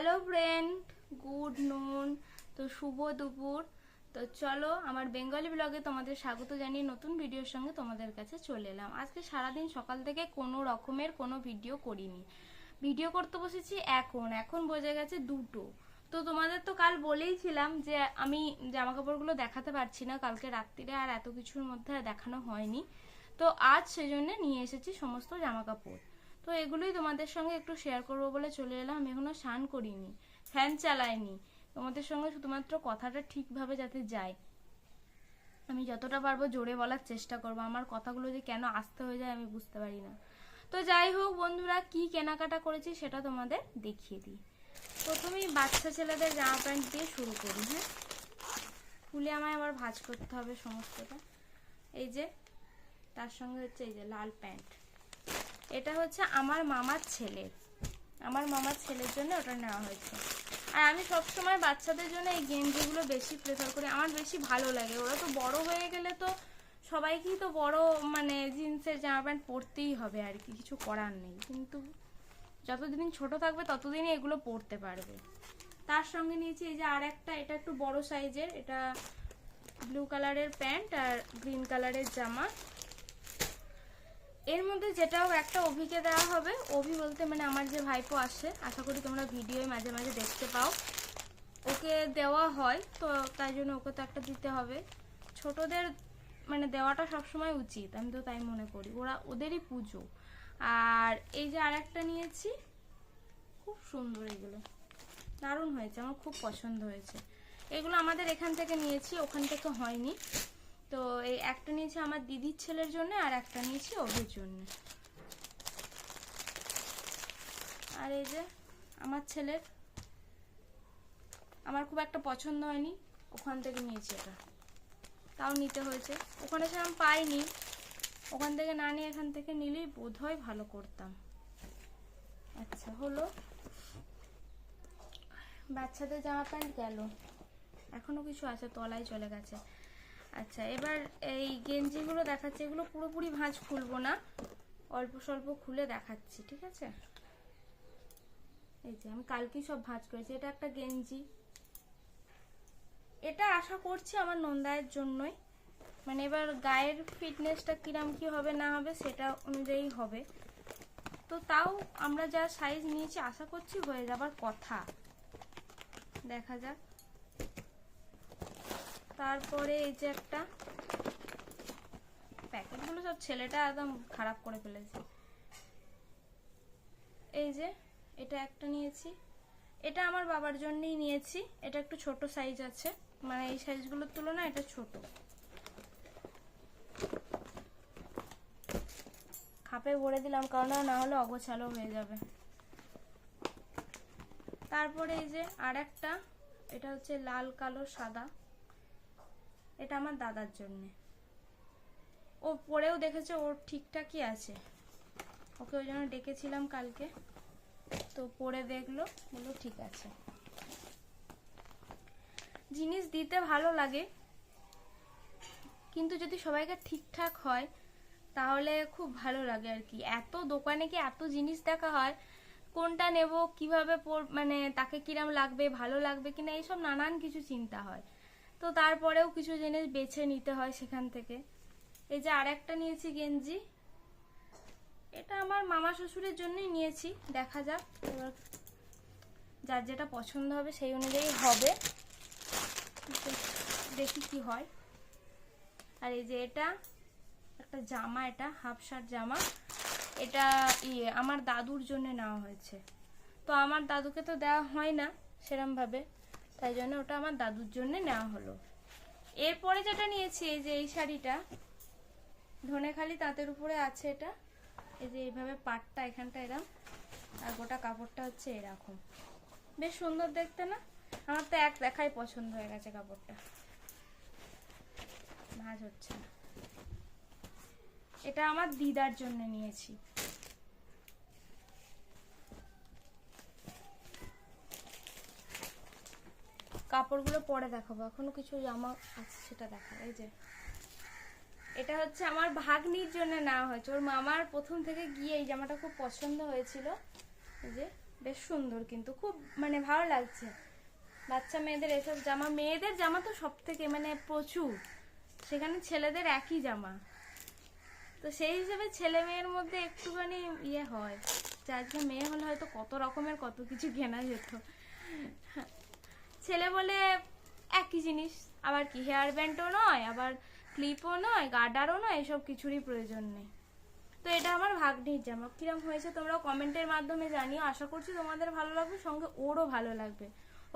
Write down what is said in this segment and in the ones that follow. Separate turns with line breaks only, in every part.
Hello friend, good নুন। তো শুভ দুপুর। তো চলো আমার বেঙ্গলি ব্লগে তোমাদের স্বাগত জানিয়ে নতুন ভিডিওর সঙ্গে তোমাদের কাছে চলে এলাম। আজকে সারাদিন সকাল থেকে কোনো রকমের কোনো ভিডিও করিনি। ভিডিও করতে বসেছি এখন বোঝা গেছে 2টো। তো তোমাদের তো কাল বলেইছিলাম যে আমি জামা কাপড়গুলো দেখাতে পারছি না কালকে রাত্রিরে, আর এত কিছুর মধ্যে দেখানো হয়নি। তো আজ সেজন্য নিয়ে এসেছি সমস্ত জামা কাপড়। তো এগুলোই তোমাদের সঙ্গে একটু শেয়ার করবো বলে চলে এলাম। আমি এখনো স্নান করিনি, ফ্যান চালাইনি। তোমাদের সঙ্গে শুধুমাত্র কথাটা ঠিকভাবে যাতে যায়, আমি যতটা পারবো জোরে বলার চেষ্টা করবো। আমার কথাগুলো যে কেন আস্তে হয়ে যায় আমি বুঝতে পারি না। তো যাই হোক বন্ধুরা, কি কেনাকাটা করেছি সেটা তোমাদের দেখিয়ে দিই। প্রথমেই বাচ্চা ছেলেদের জামা প্যান্ট দিয়ে শুরু করি। হ্যাঁ, খুলে আমায় আবার ভাঁজ করতে হবে সমস্তটা। এই যে তার সঙ্গে হচ্ছে এই যে লাল প্যান্ট, এটা হচ্ছে আমার মামার ছেলের জন্য ওটা নেওয়া হয়েছে। আর আমি সবসময় বাচ্চাদের জন্য এই গেঞ্জিগুলো বেশি প্রেফার করি, আমার বেশি ভালো লাগে। ওরা তো বড় হয়ে গেলে তো সবাইকেই তো বড় মানে জিন্সের জামা প্যান্ট পরতেই হবে, আর কি কিছু করার নেই। কিন্তু যতদিন ছোট থাকবে ততদিনই এগুলো পরতে পারবে। তার সঙ্গে নিয়েছি এই যে আর একটা, এটা একটু বড় সাইজের, এটা ব্লু কালারের প্যান্ট আর গ্রিন কালারের জামা। এর মধ্যে যেটাও একটা অভিকে দেওয়া হবে। অভি বলতে মানে আমার যে ভাইপো আসে, আশা করি তোমরা ভিডিওয় মাঝে মাঝে দেখতে পাও, ওকে দেওয়া হয়। তো তাই জন্য ওকে তো একটা দিতে হবে। ছোটদের মানে দেওয়াটা সবসময় উচিত, আমি তো তাই মনে করি, ওদেরই পুজো। আর এই যে আর একটা নিয়েছি, খুব সুন্দর, এগুলো দারুণ হয়েছে, আমার খুব পছন্দ হয়েছে। এগুলো আমাদের এখান থেকে নিয়েছি, ওখান থেকে হয়নি। তো এই একটা নিয়েছি আমার দিদির ছেলের জন্য, আর একটা নিয়েছি ওদের জন্য। আর এই যে আমার ছেলের, আমার খুব একটা পছন্দ হয়নি, ওখান থেকে নিয়েছি এটা, তাও নিতে হয়েছে। ওখানে সেরকম পাইনি, ওখান থেকে না নিয়ে এখান থেকে নিলেই বোধহয় ভালো করতাম। আচ্ছা হলো, বাচ্চাদের জামা প্যান্ট গেল, এখনো কিছু আছে, তলায় চলে গেছে। আচ্ছা, এবার এই গেঞ্জিগুলো দেখাচ্ছি। এগুলো পুরোপুরি ভাঁজ খুলবো না, অল্প স্বল্প খুলে দেখাচ্ছি, ঠিক আছে? এই যে আমি কালকেই সব ভাঁজ করেছি। এটা একটা গেঞ্জি, এটা আশা করছি আমার নন্দায়ের জন্যই। মানে এবার গায়ের ফিটনেসটা কিরম কি হবে না হবে সেটা অনুযায়ী হবে। তো তাও আমরা যা সাইজ নিয়েছি আশা করছি হয়ে যাবার কথা, দেখা যাক। তারপরে এই যে একটা, প্যাকেটগুলো সব ছেলেটা একদম খারাপ করে ফেলেছে। এই যে এটা একটা নিয়েছি, এটা আমার বাবার জন্যই নিয়েছি। এটা একটু ছোট সাইজ আছে, মানে এই সাইজগুলোর তুলনায় এটা ছোট। খাপে ভরে দিলাম, কারণ না হলে অগোছালো হয়ে যাবে। তারপরে এই যে আর একটা, এটা হচ্ছে লাল কালো সাদা, এটা আমার দাদার জন্য। ও পরেও দেখেছে ওর ঠিকঠাকই আছে, ওকে ওই জন্য ডেকেছিলাম কালকে, তো পরে দেখলো, বললো ঠিক আছে। জিনিস দিতে ভালো লাগে, কিন্তু যদি সবাইকে ঠিকঠাক হয় তাহলে খুব ভালো লাগে আর কি। এত দোকানে কি এত জিনিস দেখা হয়, কোনটা নেব, কিভাবে মানে তাকে কিরম লাগবে, ভালো লাগবে কিনা, এইসব নানান কিছু চিন্তা হয়। তো তারপরেও কিছু জিনিস বেছে নিতে হয় সেখান থেকে। এই যে আর একটা নিয়েছি গেঞ্জি, এটা আমার মামা শ্বশুরের জন্যই নিয়েছি। দেখা যাক এবার যার যেটা পছন্দ হবে সেই অনুযায়ী হবে, দেখি কি হয়। আর এই যে এটা একটা জামা, এটা হাফ শার্ট জামা, এটা আমার দাদুর জন্য নেওয়া হয়েছে। তো আমার দাদুকে তো দেওয়া হয় না সেরম ভাবে, তাই জন্য ওটা আমার দাদুর জন্য নেওয়া হলো। এরপরে যেটা নিয়েছি, এই যে এই শাড়িটা ধনেখালি তাঁতের উপরে আছে। এটা এই যে এইভাবে পাটটা এখানটা এরকম, আর গোটা কাপড়টা হচ্ছে এরকম, বেশ সুন্দর দেখতে না? আমার তো এক দেখাই পছন্দ হয়ে গেছে কাপড়টা, ভাঁজ হচ্ছে না। এটা আমার দিদার জন্য নিয়েছি। কাপড়গুলো পরে দেখাবো, এখনো কিছু জামা আছে সেটা দেখা। এই যে এটা হচ্ছে আমার ভাগ্নির জন্য নেওয়া হয়েছে, ওর মামার প্রথম থেকে গিয়ে এই জামাটা খুব পছন্দ হয়েছিল। এই যে বেশ সুন্দর, কিন্তু খুব মানে ভালো লাগছে। বাচ্চা মেয়েদের এসব জামা, মেয়েদের জামা তো সব থেকে মানে প্রচুর, সেখানে ছেলেদের একই জামা, তো সেই হিসেবে ছেলে মেয়ের মধ্যে একটুখানি ইয়ে হয় যে আজকে মেয়ে হলে হয়তো কত রকমের কত কিছু কেনা যেত। ছেলে বলে একই জিনিস, আবার কি হেয়ার ব্যান্ডও নয়, আবার ক্লিপও নয়, গার্ডারও নয়, এসব কিছুরই প্রয়োজন নেই। তো এটা আমার ভাগ্নির জামা, কিরম হয়েছে তোমরা কমেন্টের মাধ্যমে জানিও। আশা করছি তোমাদের ভালো লাগবে, সঙ্গে ওরও ভালো লাগবে।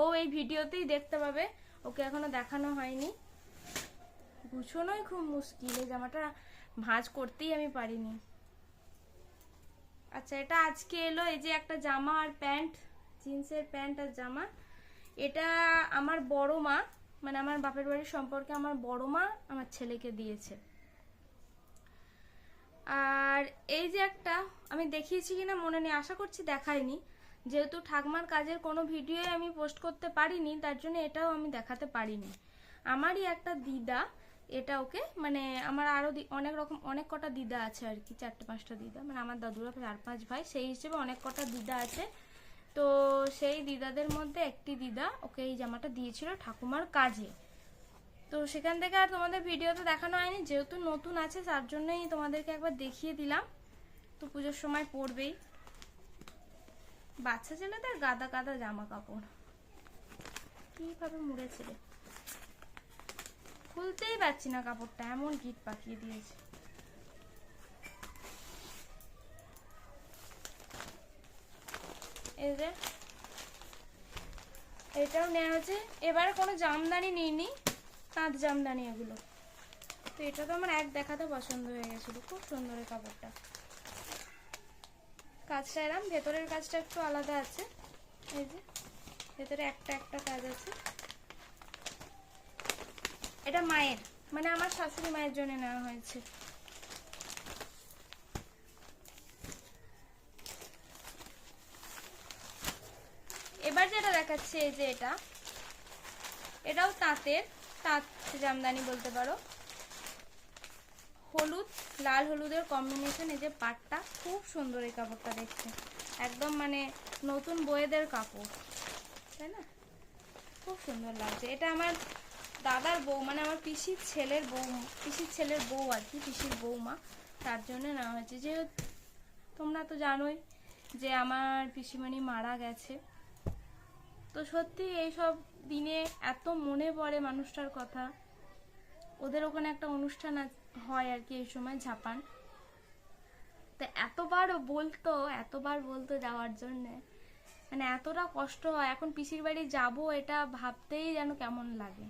ও এই ভিডিওতেই দেখতে পাবে, ওকে এখনো দেখানো হয়নি। গুছোনোই খুব মুশকিল, এই জামাটা ভাঁজ করতেই আমি পারিনি। আচ্ছা, এটা আজকে এলো, এই যে একটা জামা আর প্যান্ট, জিন্সের প্যান্ট আর জামা। এটা আমার বড় মা, মানে আমার বাপের বাড়ির সম্পর্কে আমার বড় মা আমার ছেলেকে দিয়েছে। আর এই যে একটা, আমি দেখিয়েছি কিনা মনে নেই, আশা করছি দেখাইনি, যেহেতু ঠাকমার কাজের কোনো ভিডিও আমি পোস্ট করতে পারিনি, তার জন্য এটাও আমি দেখাতে পারিনি। আমারই একটা দিদা, এটা ওকে মানে আমার আরো অনেক কটা দিদা আছে আর কি, 4-5টা দিদা, মানে আমার দাদুরা 4-5 ভাই, সেই হিসেবে অনেক কটা দিদা আছে। তো সেই দিদাদের মধ্যে একটি দিদা ওকে এই জামাটা দিয়েছিল ঠাকুমার কাজে। তো সেখান থেকে আর তোমাদের ভিডিওতে দেখানো হয়নি, যেহেতু নতুন আছে তার জন্যই তোমাদেরকে একবার দেখিয়ে দিলাম। তো পুজোর সময় পরবেই, বাচ্চা ছেলেদের গাদা গাদা জামা কাপড় কিভাবে মুড়েছে, খুলতেই পারছি না কাপড়টা, এমন গিট পাকিয়ে দিয়েছে। এই যে এটাও নেওয়া হয়েছে, এবারে কোনো জামদানি নিইনি, তাঁত জামদানি এগুলো। তো এটা তো আমার এক দেখাতে পছন্দ হয়ে গেছিল, খুব সুন্দর এই কাপড়টা। কাজটা এরম, ভেতরের কাজটা একটু আলাদা আছে, এই যে ভেতরে একটা একটা কাজ আছে। এটা মায়ের, মানে আমার শাশুড়ি মায়ের জন্য নেওয়া হয়েছে। এবার যেটা দেখাচ্ছে, এই যে এটাও তাঁতের, তাঁত জামদানি বলতে পারো। হলুদ, লাল হলুদের কম্বিনেশন, এই যে পাটটা খুব সুন্দর, এই কাপড়টা দেখতে একদম মানে নতুন বউয়েদের কাপড়, তাই না? খুব সুন্দর লাগছে। এটা আমার দাদার বউ, মানে আমার পিসির ছেলের বউ আর কি, পিসির বৌমা, তার জন্য নেওয়া হয়েছে। যে তোমরা তো জানোই যে আমার পিসিমণি মারা গেছে, তো সত্যি এইসব দিনে এত মনে পড়ে মানুষটার কথা। ওদের ওখানে একটা অনুষ্ঠান হয় আর কি এই সময়, ঝাপান, তো এতবার বলতো যাওয়ার জন্য, মানে এতটা কষ্ট হয় এখন পিসির বাড়ি যাব, এটা ভাবতেই যেন কেমন লাগে।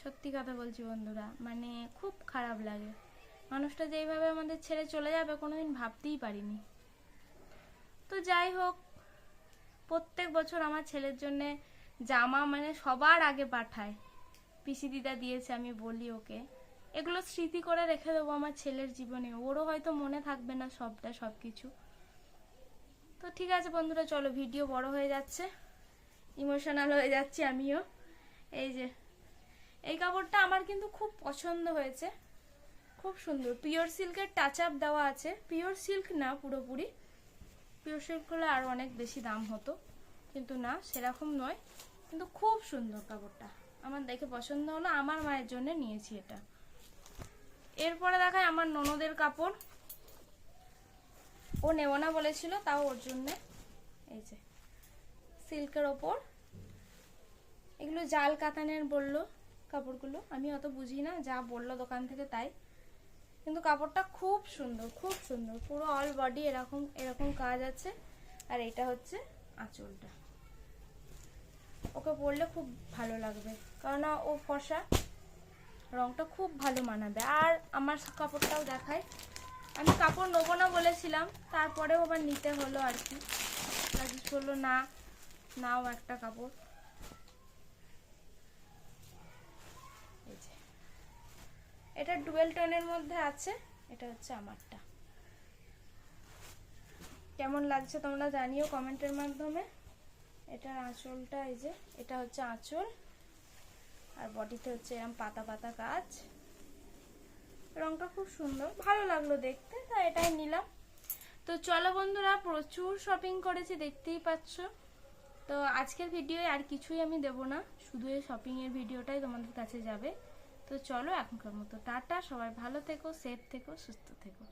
সত্যি কথা বলছি বন্ধুরা, মানে খুব খারাপ লাগে। মানুষটা যেইভাবে আমাদের ছেড়ে চলে যাবে কোনোদিন ভাবতেই পারিনি। তো যাই হোক, প্রত্যেক বছর আমার ছেলের জন্য জামা মানে সবার আগে পাঠায়, পিসি দিদা দিয়েছে, আমি বলি ওকে এগুলো স্মৃতি করে রেখে দেবো আমার ছেলের জীবনে, ওরও হয়তো মনে থাকবে না সবকিছু। তো ঠিক আছে বন্ধুরা, চলো, ভিডিও বড় হয়ে যাচ্ছে, ইমোশনাল হয়ে যাচ্ছি আমিও। এই যে এই কাপড়টা আমার কিন্তু খুব পছন্দ হয়েছে, খুব সুন্দর, পিওর সিল্কের টাচ আপ দেওয়া আছে। পিওর সিল্ক না পুরোপুরি, পিওর সিল্ক হলে আরো অনেক বেশি দাম হতো, কিন্তু না সেরকম নয়, কিন্তু খুব সুন্দর কাপড়টা, আমার দেখে পছন্দ হলো, আমার মায়ের জন্য নিয়েছি এটা। এরপরে দেখায় আমার ননদের কাপড়, ও নেব না বলেছিল, তাও ওর জন্য এই যে সিল্কের ওপর, এগুলো জাল কাতানের বললো কাপড়গুলো, আমি অত বুঝি না, যা বললো দোকান থেকে তাই, কিন্তু কাপড়টা খুব সুন্দর, খুব সুন্দর, পুরো অল বডি এরকম কাজ আছে। আর এটা হচ্ছে আঁচলটা, ওকে পরলে খুব ভালো লাগবে, কারণ ও ফর্সা, রংটা খুব ভালো মানাবে। আর আমার কাপড়টাও দেখায়, আমি কাপড় নেবো না বলেছিলাম, তারপরেও আবার নিতে হলো আর কি, রাজিস বললো নাও একটা কাপড়। এটা ডুয়েল টোনের মধ্যে আছে, এটা হচ্ছে আমারটা। কেমন লাগছে তোমরা জানিও কমেন্টের মাধ্যমে। এটার আঁচলটা, এই যে এটা হচ্ছে আঁচল, আর বডিতে হচ্ছে এরকম পাতা পাতা কাজ, রংটা খুব সুন্দর, ভালো লাগলো দেখতে, তাই এটাই নিলাম। তো তো চলো বন্ধুরা, প্রচুর শপিং করেছি দেখতেই পাচ্ছ। তো আজকের ভিডিওয় আর কিছুই আমি দেব না, শুধু এই শপিংয়ের ভিডিওটাই তোমাদের কাছে যাবে। তো চলো এখনকার মতো টাটা, সবাই ভালো থেকো, সেফ থেকো, সুস্থ থেকো।